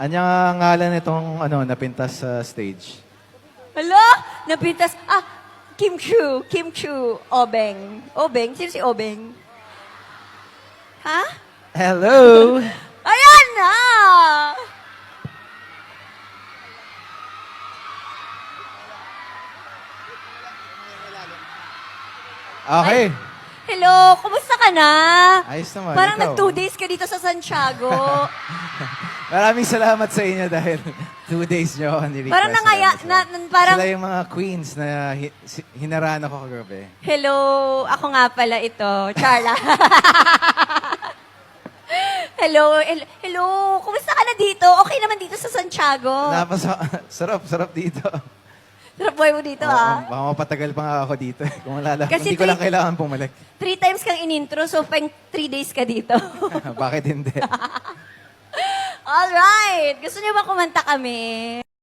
Anya ngalan itong napintas sa stage? Hala? Napintas. Kim Chu. Kim Chu. Obeng. Obeng? Sino si Obeng? Ha? Hello! Ayan na! Okay. Hello, kumusta ka na? Ayos naman. Parang ikaw. nag 2 days ka dito sa Santiago. Maraming salamat sa inyo dahil 2 days nyo ako nirequest. Parang nangaya, parang, Sila yung mga queens na hinaraan ako kagabi. hello, ako nga pala ito, Charla. hello, kumusta ka na dito? Okay naman dito sa Santiago. Sarap dito. Sarap buhay mo dito, ah. Baka mapatagal pa nga ako dito. Kung Kasi hindi ko lang kailangan bumalik. 3 times kang in-intro, so 3 days ka dito. Bakit hindi? Alright, gusto niyo ba kumanta kami?